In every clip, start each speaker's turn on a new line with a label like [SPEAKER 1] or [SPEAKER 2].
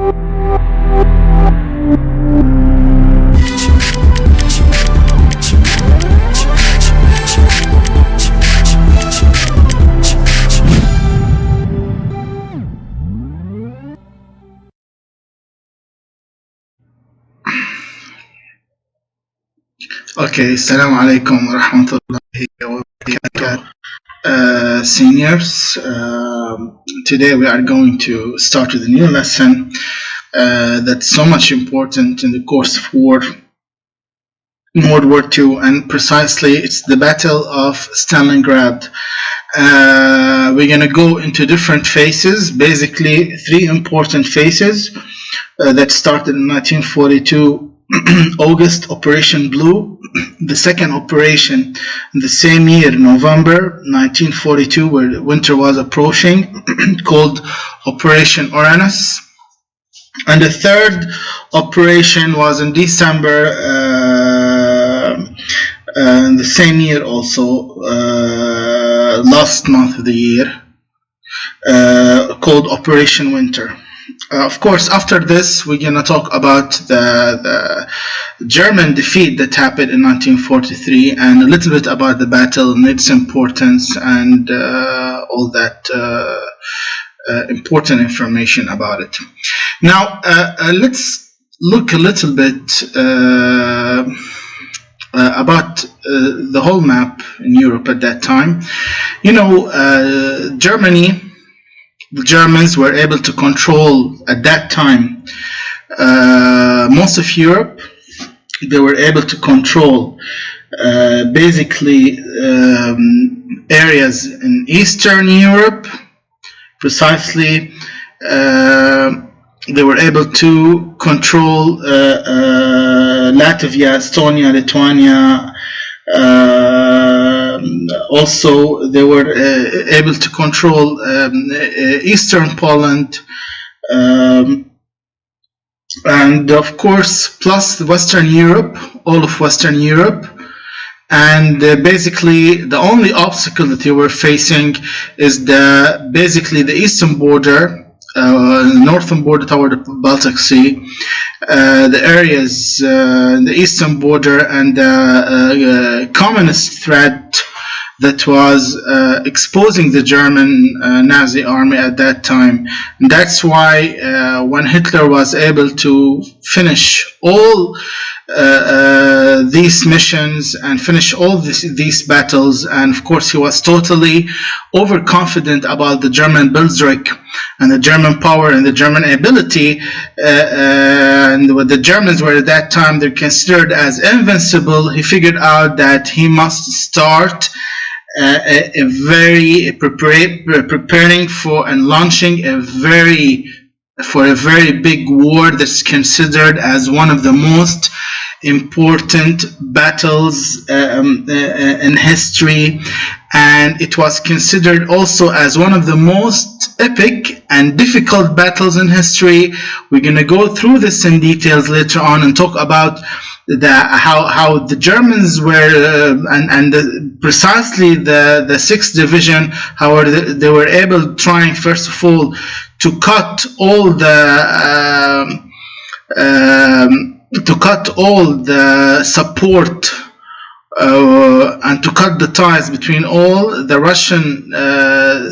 [SPEAKER 1] Okay, Assalamu alaikum wa rahmatullahi wa barakatuh. Seniors, today we are going to start with a new lesson that's so much important in the course of World War II, and precisely it's the Battle of Stalingrad. We're going to go into different phases, basically three important phases that started in 1942. August, Operation Blue. The second operation in the same year, November 1942, where the winter was approaching, called Operation Uranus. And the third operation was in December in the same year also, last month of the year, called Operation Winter. Of course, after this, we're going to talk about the German defeat that happened in 1943 and a little bit about the battle and its importance and all that important information about it. Now, let's look a little bit about the whole map in Europe at that time. You know, the Germans were able to control at that time most of Europe. They were able to control basically areas in Eastern Europe. Precisely, they were able to control Latvia, Estonia, Lithuania. Also, they were able to control Eastern Poland, and of course, plus Western Europe, all of Western Europe. And basically, the only obstacle that they were facing is basically the eastern border, the northern border toward the Baltic Sea, the areas in the eastern border, and the communist threat that was exposing the German Nazi army at that time. And that's why when Hitler was able to finish all these missions and finish all these battles, and of course he was totally overconfident about the German Bildungsrohr and the German power and the German ability, and what the Germans were at that time, they're considered as invincible. He figured out that he must start preparing for and launching a very big war that's considered as one of the most important battles in history, and it was considered also as one of the most epic and difficult battles in history. We're going to go through this in details later on and talk about how the Germans were precisely the 6th Division, how they were able, trying first of all to cut all the support and to cut the ties between all the Russian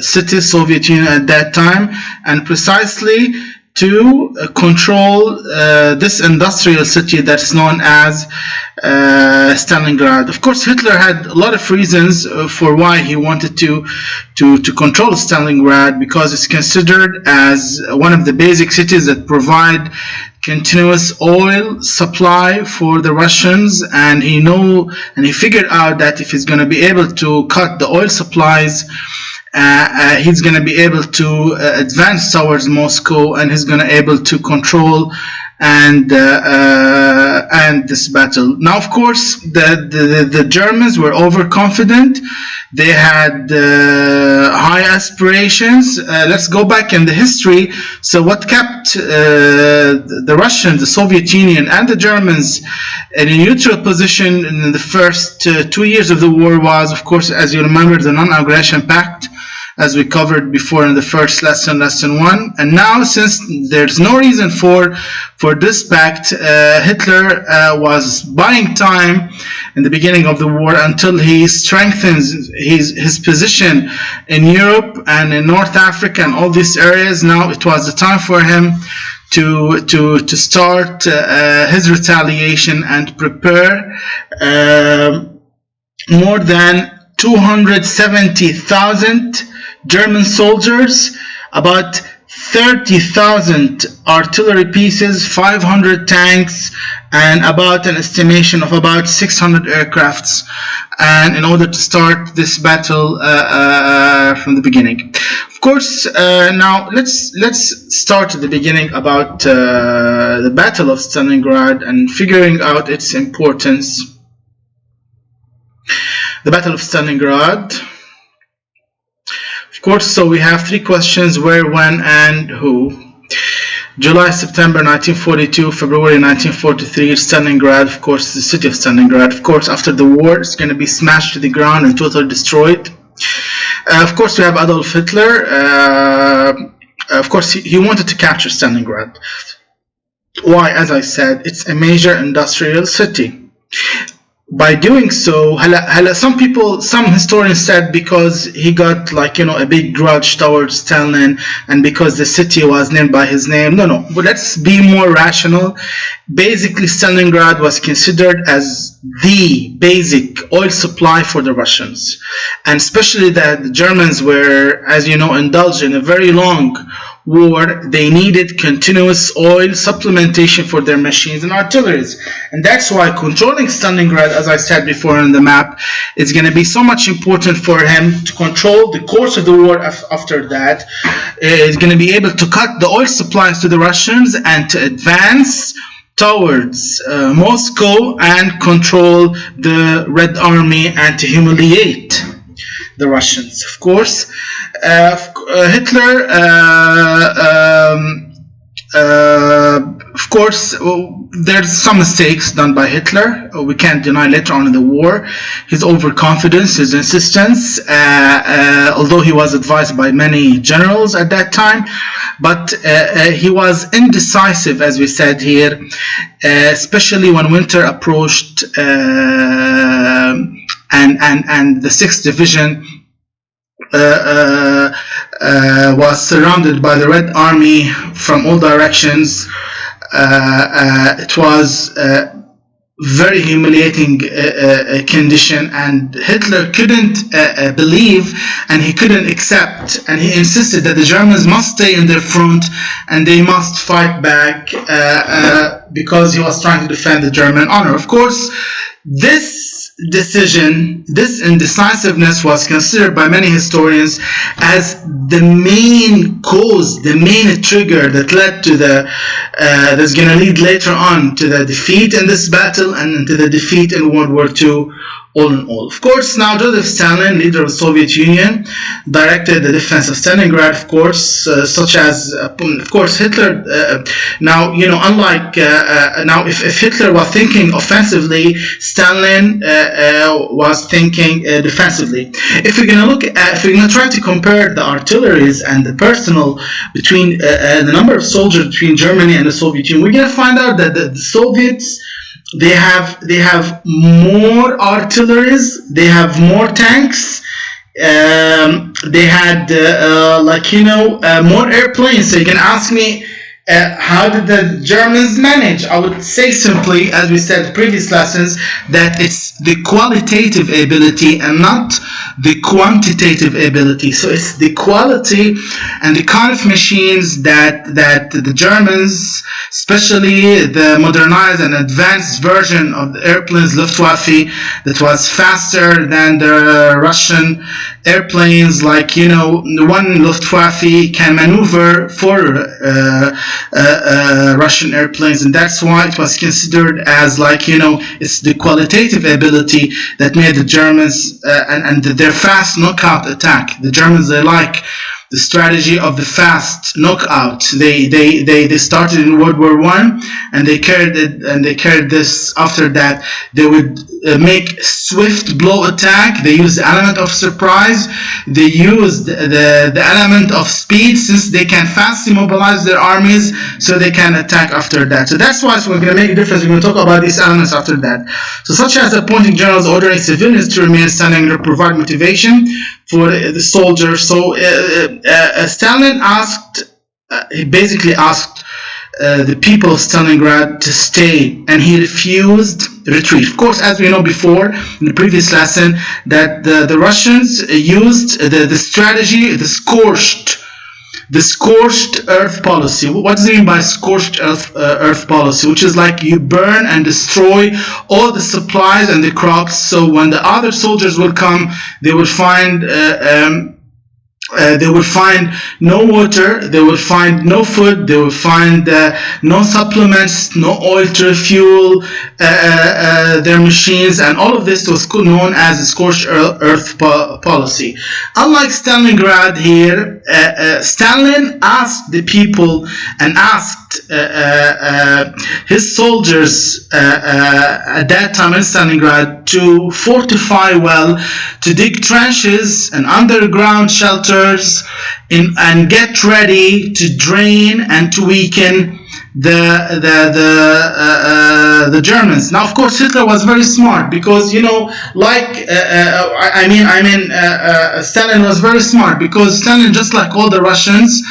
[SPEAKER 1] cities, Soviet Union at that time, and precisely to control this industrial city that's known as Stalingrad. Of course, Hitler had a lot of reasons for why he wanted to control Stalingrad, because it's considered as one of the basic cities that provide continuous oil supply for the Russians, and he figured out that if he's going to be able to cut the oil supplies, he's going to be able to advance towards Moscow, and he's going to be able to control and this battle. Now, of course, the Germans were overconfident. They had high aspirations. Let's go back in the history. So what kept the Russians, the Soviet Union, and the Germans in a neutral position in the first 2 years of the war was, of course, as you remember, the Non-Aggression Pact. as we covered before in the first lesson, lesson 1. And now, since there's no reason for this pact, Hitler was buying time in the beginning of the war until he strengthens his position in Europe and in North Africa and all these areas. Now it was the time for him to start his retaliation and prepare more than 270,000 German soldiers, about 30,000 artillery pieces, 500 tanks, and about an estimation of about 600 aircrafts, and in order to start this battle from the beginning. Of course, now let's start at the beginning about the Battle of Stalingrad and figuring out its importance. The Battle of Stalingrad. Of course, so we have 3 questions: where, when, and who. July, September 1942, February 1943, Stalingrad, of course, the city of Stalingrad. Of course, after the war, it's going to be smashed to the ground and totally destroyed. Of course, we have Adolf Hitler. Of course, he wanted to capture Stalingrad. Why? As I said, it's a major industrial city. By doing so, some historians said because he got a big grudge towards Stalin and because the city was named by his name. No, but let's be more rational. Basically, Stalingrad was considered as the basic oil supply for the Russians, and especially that the Germans were, as you know, indulged in a very long war. They needed continuous oil supplementation for their machines and artilleries, and that's why controlling Stalingrad, as I said before on the map, is going to be so much important for him to control the course of the war. After that, is going to be able to cut the oil supplies to the Russians and to advance towards Moscow and control the Red Army and to humiliate the Russians. Of course, Hitler, of course, there's some mistakes done by Hitler. We can't deny later on in the war his overconfidence, his insistence, although he was advised by many generals at that time. But he was indecisive, as we said here, especially when winter approached, and the 6th Division was surrounded by the Red Army from all directions. It was very humiliating condition, and Hitler couldn't believe, and he couldn't accept, and he insisted that the Germans must stay in their front and they must fight back because he was trying to defend the German honor. Of course, this decision, this indecisiveness, was considered by many historians as the main cause, the main trigger that led to that's going to lead later on to the defeat in this battle and to the defeat in World War II. All in all, of course, now Joseph Stalin, leader of the Soviet Union, directed the defense of Stalingrad, of course, such as, of course, Hitler. Now, unlike, now if Hitler was thinking offensively, Stalin was thinking defensively. If we're going to try to compare the artilleries and the personnel between the number of soldiers between Germany and the Soviet Union, we're going to find out that the Soviets, they have more artilleries, they have more tanks, they had more airplanes. So you can ask me, how did the Germans manage? I would say simply, as we said in previous lessons, that it's the qualitative ability and not the quantitative ability. So it's the quality and the kind of machines that the Germans, especially the modernized and advanced version of the airplanes Luftwaffe, that was faster than the Russian airplanes. One Luftwaffe can maneuver 4 Russian airplanes, and that's why it was considered as it's the qualitative ability that made the Germans and their fast knockout attack. The Germans, they like the strategy of the fast knockout. They started in World War I, and they carried it, and they carried this. After that, they would make swift blow attack. They used the element of surprise. They used the element of speed, since they can fastly mobilize their armies, so they can attack after that. So that's why we're going to make a difference. We're going to talk about these elements after that. So such as appointing generals, ordering civilians to remain standing, to provide motivation for the soldiers. So Stalin asked, he basically asked the people of Stalingrad to stay, and he refused retreat. Of course, as we know before in the previous lesson, that the Russians used the strategy, the scorched earth policy. What does it mean by scorched earth policy? Which is like you burn and destroy all the supplies and the crops, so when the other soldiers will come, they will find no water, they will find no food, they will find no supplements, no oil to refuel their machines, and all of this was known as the scorched earth policy. Unlike Stalingrad here, Stalin asked the people and asked his soldiers at that time in Stalingrad to fortify well, to dig trenches and underground shelters and get ready to drain and to weaken the Germans. Now, of course, Hitler was very smart, because Stalin was very smart, because Stalin, just like all the Russians,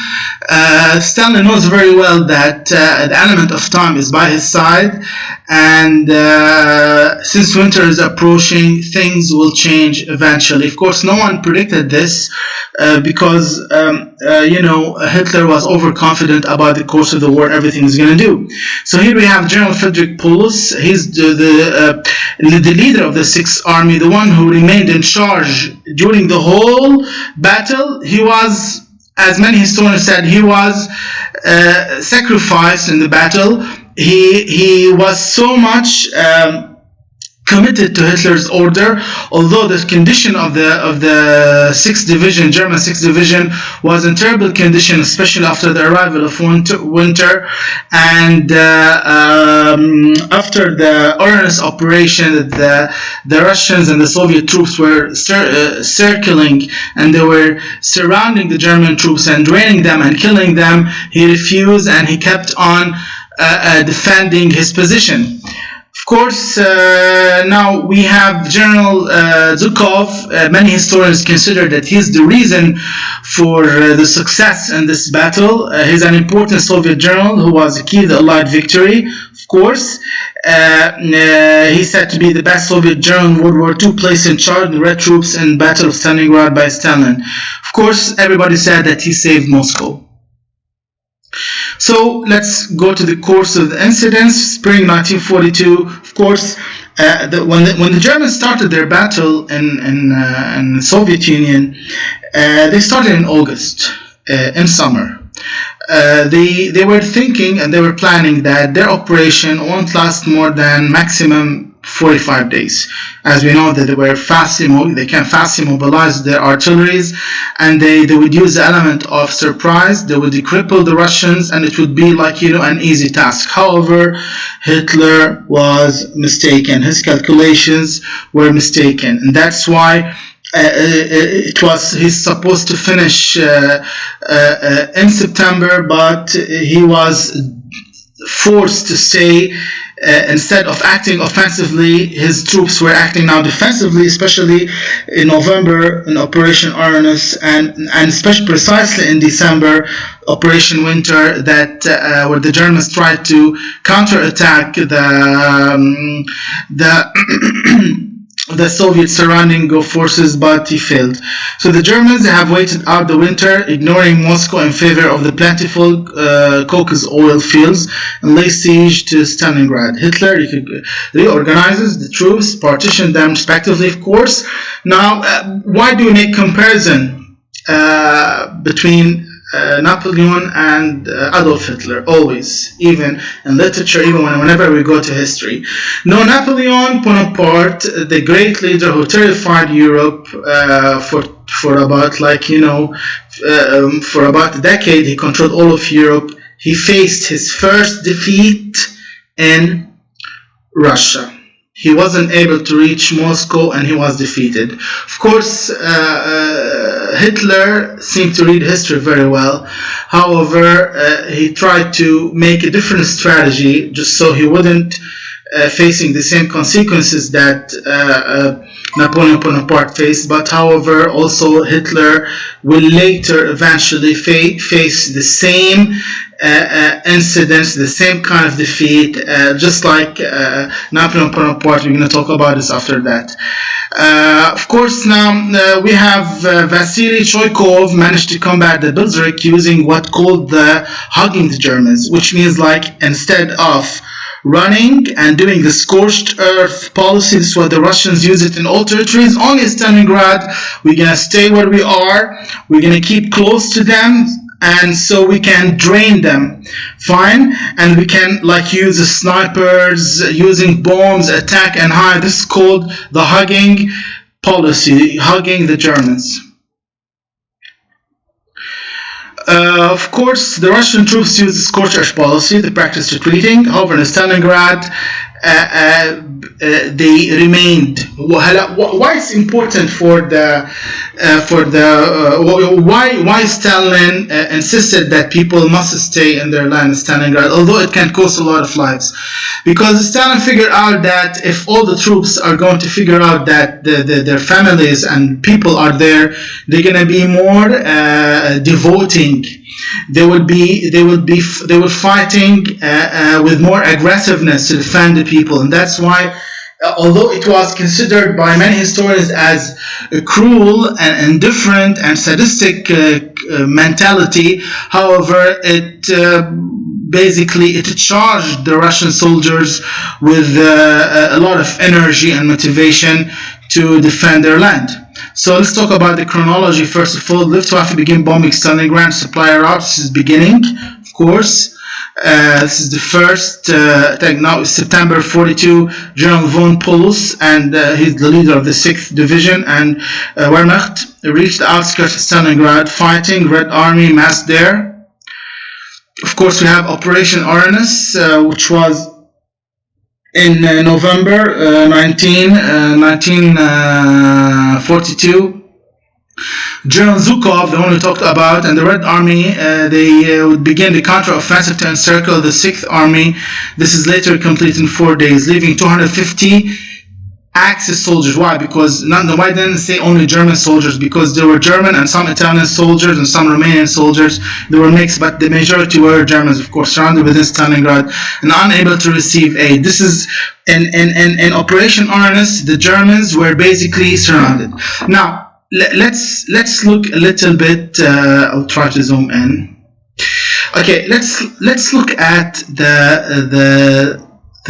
[SPEAKER 1] Stalin knows very well that the element of time is by his side, and since winter is approaching, things will change eventually. Of course, no one predicted this because Hitler was overconfident about the course of the war, everything is going to do. So here we have General Friedrich Paulus. He's the leader of the Sixth Army, the one who remained in charge during the whole battle. He was, as many historians said, he was sacrificed in the battle. He was so much committed to Hitler's order, although the condition of the 6th Division, German 6th Division, was in terrible condition, especially after the arrival of winter, and after the Orange operation, the Russians and the Soviet troops were circling, and they were surrounding the German troops and draining them and killing them. He refused, and he kept on defending his position. Of course, now we have General Zhukov. Many historians consider that he's the reason for the success in this battle. He's an important Soviet general who was the key to the Allied victory. Of course, he's said to be the best Soviet general in World War II, placed in charge of the Red troops in Battle of Stalingrad by Stalin. Of course, everybody said that he saved Moscow. So let's go to the course of the incidents. Spring 1942. Of course, when the Germans started their battle in the Soviet Union, they started in August, in summer. They were thinking and they were planning that their operation won't last more than maximum 45 days. As we know that they can fastly mobilize their artilleries, and they would use the element of surprise. They would cripple the Russians, and it would be like an easy task. However, Hitler was mistaken. His calculations were mistaken, and that's why he's supposed to finish in September, but he was forced to stay. Instead of acting offensively, his troops were acting now defensively, especially in November in Operation Uranus, and especially precisely in December, Operation Winter, that where the Germans tried to counterattack the Soviet surrounding forces, but he failed. So the Germans have waited out the winter, ignoring Moscow in favor of the plentiful Caucasus oil fields, and lay siege to Stalingrad. Hitler reorganizes the troops, partitioned them respectively, of course. Now, why do we make comparison between Napoleon and Adolf Hitler, always, even in literature, even whenever we go to history. No, Napoleon Bonaparte, the great leader who terrified Europe for about, like, for about a decade, he controlled all of Europe. He faced his first defeat in Russia. He wasn't able to reach Moscow and he was defeated. Of course, Hitler seemed to read history very well. However, he tried to make a different strategy just so he wouldn't facing the same consequences that Napoleon Bonaparte faced. But however, also Hitler will later eventually face the same incidents, the same kind of defeat, just like Napoleon Bonaparte. We're going to talk about this after that. Of course, now we have Vasily Choykov managed to combat the Bolshevik using what called the hugging the Germans, which means, like, instead of running and doing the scorched earth policy, this is what the Russians use it in all territories. Only Stalingrad, we're going to stay where we are, we're going to keep close to them, and so we can drain them, fine, and we can, like, use the snipers, using bombs, attack and hide. This is called the hugging policy, hugging the Germans. Of course, the Russian troops used the scorched earth policy to practice retreating. However, in Stalingrad, they remained. Why it's important why Stalin insisted that people must stay in their land in Stalingrad, although it can cost a lot of lives, because Stalin figured out that if all the troops are going to figure out that their families and people are there, they're going to be more devoting. They would fighting with more aggressiveness to defend the people, and that's why, although it was considered by many historians as a cruel and indifferent and sadistic mentality, however, it charged the Russian soldiers with a lot of energy and motivation to defend their land. So let's talk about the chronology. First of all, Luftwaffe began bombing Stalingrad supply routes. This is beginning, of course. This is the first attack. Now it's September 42. General von Puls, and he's the leader of the 6th Division and Wehrmacht, reached the outskirts of Stalingrad, fighting Red Army massed there. Of course, we have Operation Uranus, which was in November 1942. General Zhukov, the one we talked about, and the Red Army, they would begin the counter-offensive to encircle the 6th Army. This is later complete in 4 days, leaving 250 Axis soldiers. Why? Because why didn't they say only German soldiers? Because there were German and some Italian soldiers and some Romanian soldiers. They were mixed, but the majority were Germans, of course, surrounded within Stalingrad and unable to receive aid. This is in Operation Uranus. The Germans were basically surrounded. Now let's look a little bit. I'll try to zoom in. Okay, let's look at the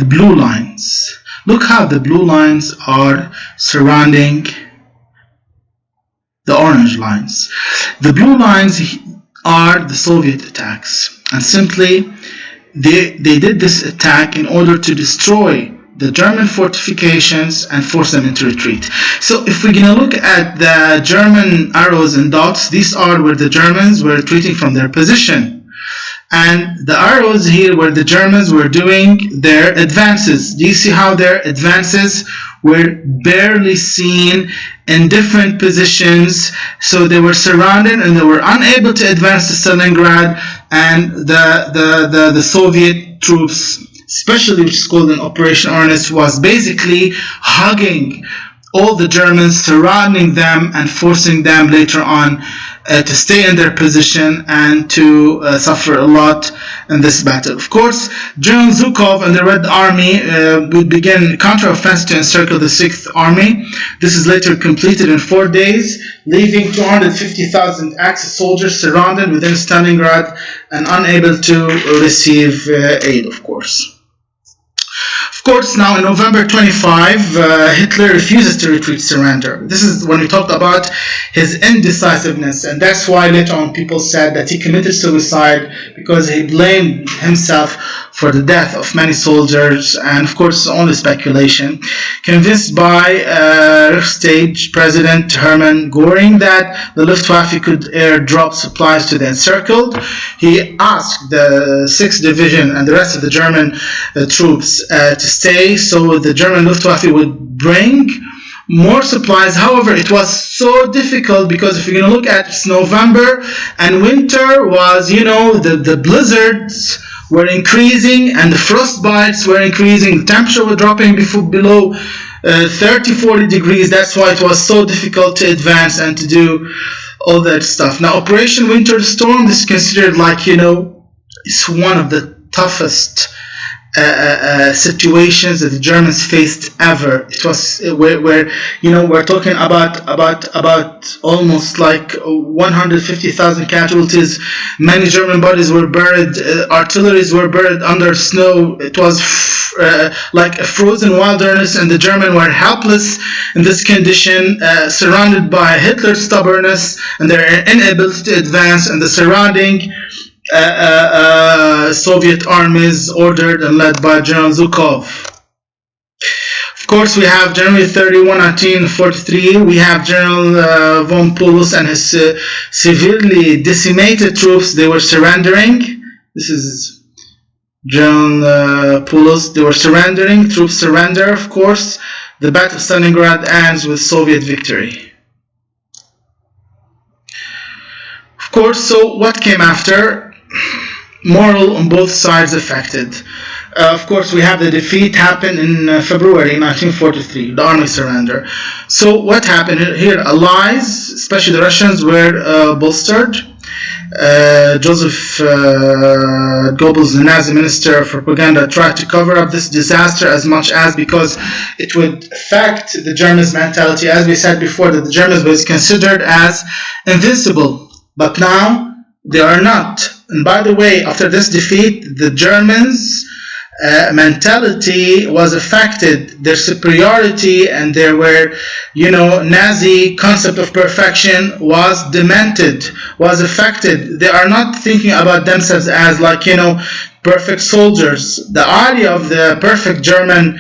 [SPEAKER 1] blue lines. Look how the blue lines are surrounding the orange lines. The blue lines are the Soviet attacks, and simply they did this attack in order to destroy the German fortifications and force them into retreat. So if we're going to look at the German arrows and dots, these are where the Germans were retreating from their position. And the arrows here where the Germans were doing their advances. Do you see how their advances were barely seen in different positions? So they were surrounded and they were unable to advance to Stalingrad, and the Soviet troops, especially which is called an Operation Uranus, was basically hugging all the Germans, surrounding them and forcing them later on to stay in their position and to suffer a lot in this battle. Of course, General Zhukov and the Red Army would begin counter-offensive to encircle the 6th Army. This is later completed in 4 days, leaving 250,000 Axis soldiers surrounded within Stalingrad and unable to receive aid, of course. Of Of course, now in November 25, Hitler refuses to retreat, surrender. This is when we talk about his indecisiveness, and that's why later on people said that he committed suicide because he blamed himself for the death of many soldiers, and of course, only speculation. Convinced by Reichstag President Hermann Göring that the Luftwaffe could airdrop supplies to the encircled, he asked the 6th Division and the rest of the German troops to stay so the German Luftwaffe would bring more supplies. However, it was so difficult because if you're going to look at it's November and winter was, the blizzards were increasing and the frostbites were increasing, the temperature was dropping below 30-40 degrees. That's why it was so difficult to advance and to do all that stuff. Now, Operation Winter Storm is considered like, it's one of the toughest situations that the Germans faced ever. It was where we're talking about almost like 150,000 casualties. Many German bodies were buried. Artilleries were buried under snow. It was like a frozen wilderness, and the Germans were helpless in this condition, surrounded by Hitler's stubbornness and their inability to advance, and the surrounding Soviet armies ordered and led by General Zhukov. Of course, we have January 31, 1943. We have General von Paulus and his severely decimated troops. They were surrendering. This is General Paulus. They were surrendering. Troops surrender, of course. The Battle of Stalingrad ends with Soviet victory. Of course, so what came after? Moral on both sides affected. Of course, we have the defeat happened in February 1943, the army surrender. So what happened here? Allies, especially the Russians, were bolstered. Joseph Goebbels, the Nazi minister of propaganda, tried to cover up this disaster as much as because it would affect the Germans' mentality. As we said before, that the Germans was considered as invincible, but now they are not. And by the way, after this defeat, the Germans' mentality was affected. Their superiority and their Nazi concept of perfection was demented, was affected. They are not thinking about themselves as perfect soldiers. The idea of the perfect German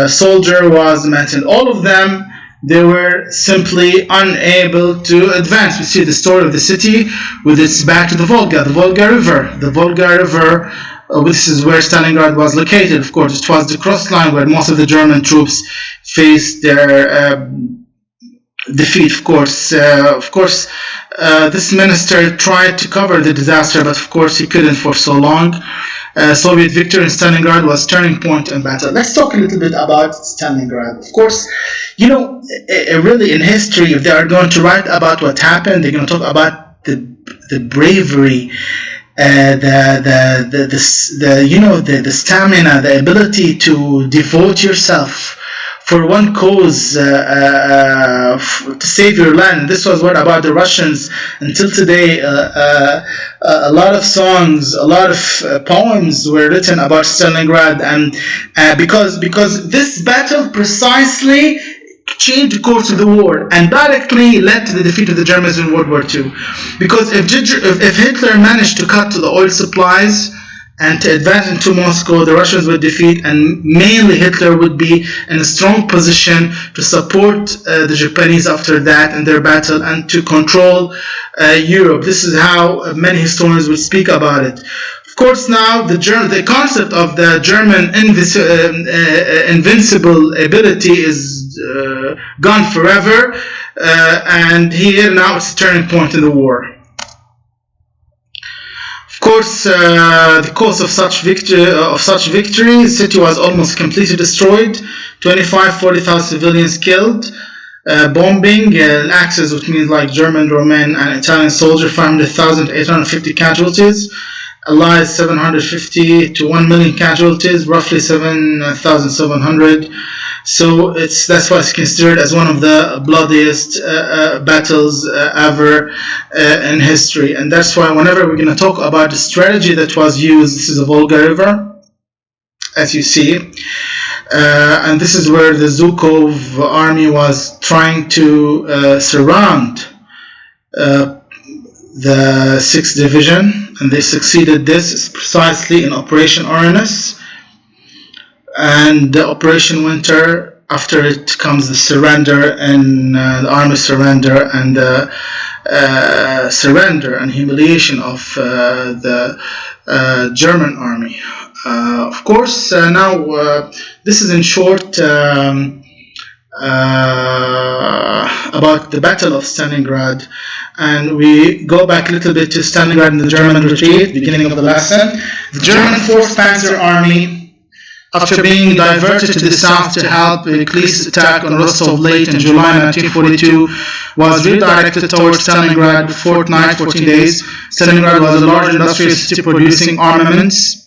[SPEAKER 1] soldier was mentioned. All of them, they were simply unable to advance. We see the story of the city with its back to the Volga River. The Volga River, this is where Stalingrad was located. Of course, it was the cross line where most of the German troops faced their defeat. Of course, this minister tried to cover the disaster, but of course he couldn't for so long. Soviet victory in Stalingrad was turning point in battle. Let's talk a little bit about Stalingrad. Of course, really in history, if they are going to write about what happened, they're going to talk about the bravery, the stamina, the ability to devote yourself for one cause, to save your land. This was what about the Russians until today. A lot of songs, a lot of poems were written about Stalingrad, and because this battle precisely changed the course of the war and directly led to the defeat of the Germans in World War II. Because if Hitler managed to cut to the oil supplies and to advance into Moscow, the Russians would defeat, and mainly Hitler would be in a strong position to support the Japanese after that in their battle and to control Europe. This is how many historians would speak about it. Of course, now the concept of the German invincible ability is gone forever, and here now it's a turning point in the war. Of course, the cause of such victory, the city was almost completely destroyed. 40,000 civilians killed. Bombing, Axis, which means like German, Romanian, and Italian soldiers, 500,850 casualties. Allies, 750 to 1 million casualties, roughly 7,700. So that's why it's considered as one of the bloodiest battles ever in history. And that's why whenever we're going to talk about the strategy that was used, this is the Volga River. as you see. And this is where the Zhukov army was trying to surround the 6th Division, and they succeeded. This precisely in Operation Oranus. And the Operation Winter, after it comes the surrender and the army surrender and the surrender and humiliation of the German army. Of course, now this is in short about the Battle of Stalingrad, and we go back a little bit to Stalingrad and the German retreat, beginning of the lesson. The German 4th Panzer Army, after being diverted to the south to help Kleist's attack on Rostov late in July 1942, was redirected towards Stalingrad for a fortnight, 14 days. Stalingrad was a large industrial city producing armaments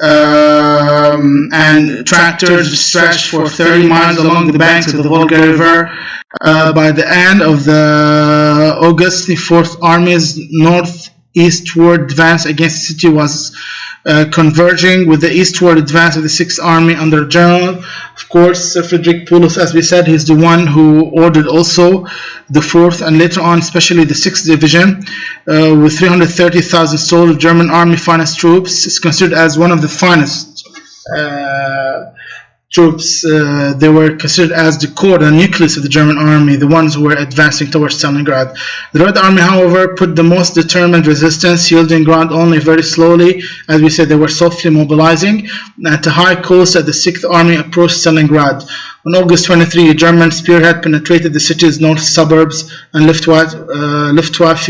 [SPEAKER 1] and tractors stretched for 30 miles along the banks of the Volga River. By the end of the August, the 4th Army's northeastward advance against the city was converging with the eastward advance of the 6th Army under General, of course, Frederick Poulos. As we said, he's the one who ordered also the 4th and later on especially the 6th Division with 330,000 soldiers, German Army finest troops. It's considered as one of the finest troops. They were considered as the core, the nucleus of the German army, the ones who were advancing towards Stalingrad. The Red Army, however, put the most determined resistance, yielding ground only very slowly. As we said, they were softly mobilizing. At a high cost, as the 6th Army approached Stalingrad. On August 23, a German spearhead penetrated the city's north suburbs, and Luftwaffe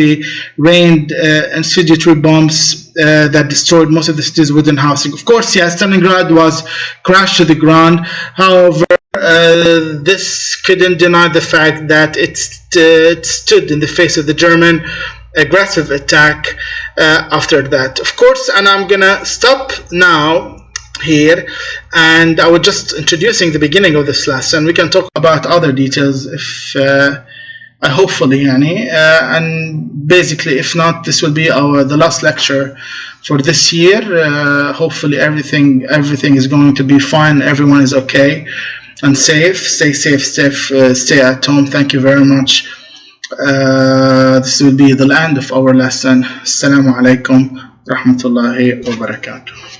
[SPEAKER 1] rained incendiary bombs that destroyed most of the city's wooden housing. Of course, yes, Stalingrad was crashed to the ground. However, this couldn't deny the fact that it stood in the face of the German aggressive attack after that. Of course, and I'm gonna stop now here, and I was just introducing the beginning of this lesson. We can talk about other details if hopefully, and basically, if not, this will be the last lecture for this year. Hopefully, everything is going to be fine. Everyone is okay and safe. Stay safe. Stay at home. Thank you very much. This will be the end of our lesson. Assalamu alaikum rahmatullahi wa barakatuh.